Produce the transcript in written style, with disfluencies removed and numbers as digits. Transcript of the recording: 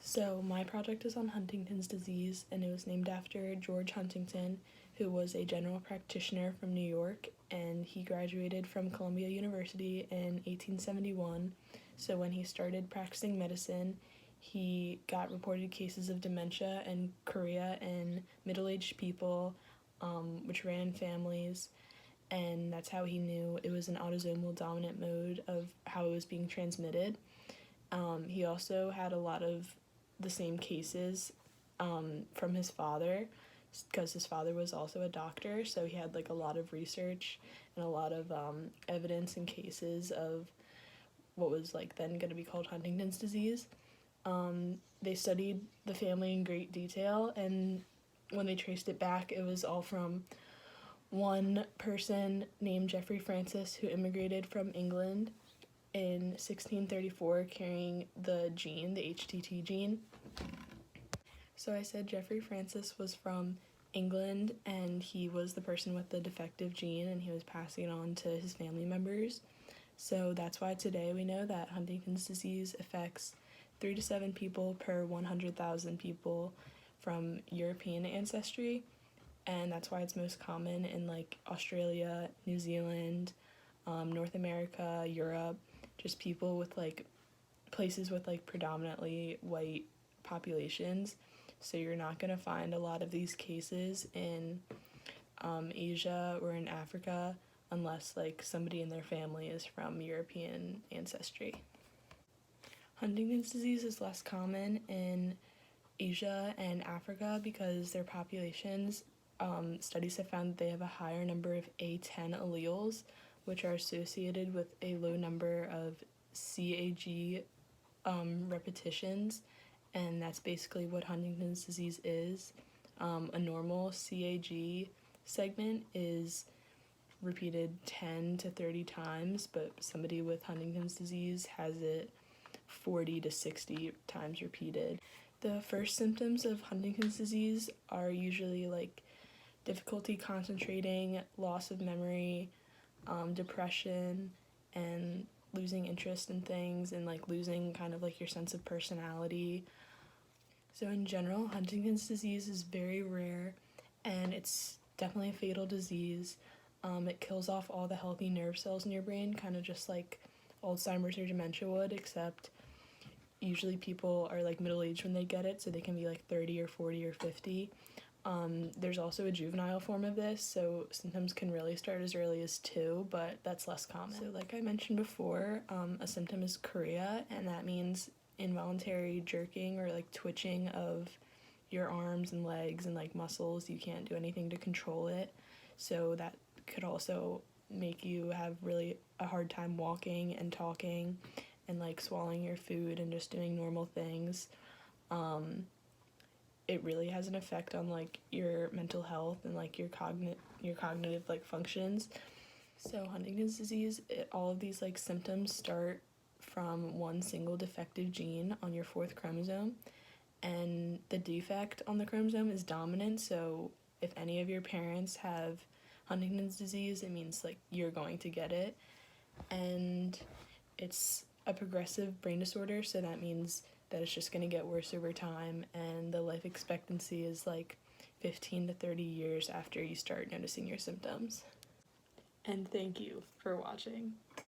So my project is on Huntington's disease, and it was named after George Huntington, who was a general practitioner from New York, and he graduated from Columbia University in 1871. So when he started practicing medicine, he got reported cases of dementia and chorea in middle-aged people, which ran in families, and that's how he knew it was an autosomal dominant mode of how it was being transmitted. He also had a lot of the same cases from his father, because his father was also a doctor, so he had like a lot of research and a lot of evidence and cases of what was like then going to be called Huntington's disease. They studied the family in great detail, and when they traced it back, it was all from one person named Jeffrey Francis, who immigrated from England in 1634 carrying the gene, the HTT gene. So I said Jeffrey Francis was from England, and he was the person with the defective gene, and he was passing it on to his family members. So that's why today we know that Huntington's disease affects 3 to 7 people per 100,000 people from European ancestry, and that's why it's most common in like Australia, New Zealand, North America, Europe, just people with like places with like predominantly white populations. So you're not going to find a lot of these cases in Asia or in Africa unless like somebody in their family is from European ancestry. Huntington's disease is less common in Asia and Africa because their populations, studies have found that they have a higher number of A10 alleles, which are associated with a low number of CAG repetitions, and that's basically what Huntington's disease is. A normal CAG segment is repeated 10 to 30 times, but somebody with Huntington's disease has it 40 to 60 times repeated. The first symptoms of Huntington's disease are usually like difficulty concentrating, loss of memory, depression, and losing interest in things, and like losing kind of like your sense of personality. So in general, Huntington's disease is very rare, and it's definitely a fatal disease. It kills off all the healthy nerve cells in your brain, kind of just like Alzheimer's or dementia would, except usually people are like middle-aged when they get it, so they can be like 30 or 40 or 50. There's also a juvenile form of this, so symptoms can really start as early as 2, but that's less common. So like I mentioned before, a symptom is chorea, and that means involuntary jerking or like twitching of your arms and legs and like muscles. You can't do anything to control it, so that could also make you have really a hard time walking and talking and like swallowing your food and just doing normal things. It really has an effect on like your mental health and like your cognitive like functions. So Huntington's disease, all of these like symptoms start from one single defective gene on your 4th chromosome, and the defect on the chromosome is dominant. So if any of your parents have Huntington's disease, it means like you're going to get it, and it's a progressive brain disorder, so that means that it's just going to get worse over time, and the life expectancy is like 15 to 30 years after you start noticing your symptoms. And thank you for watching.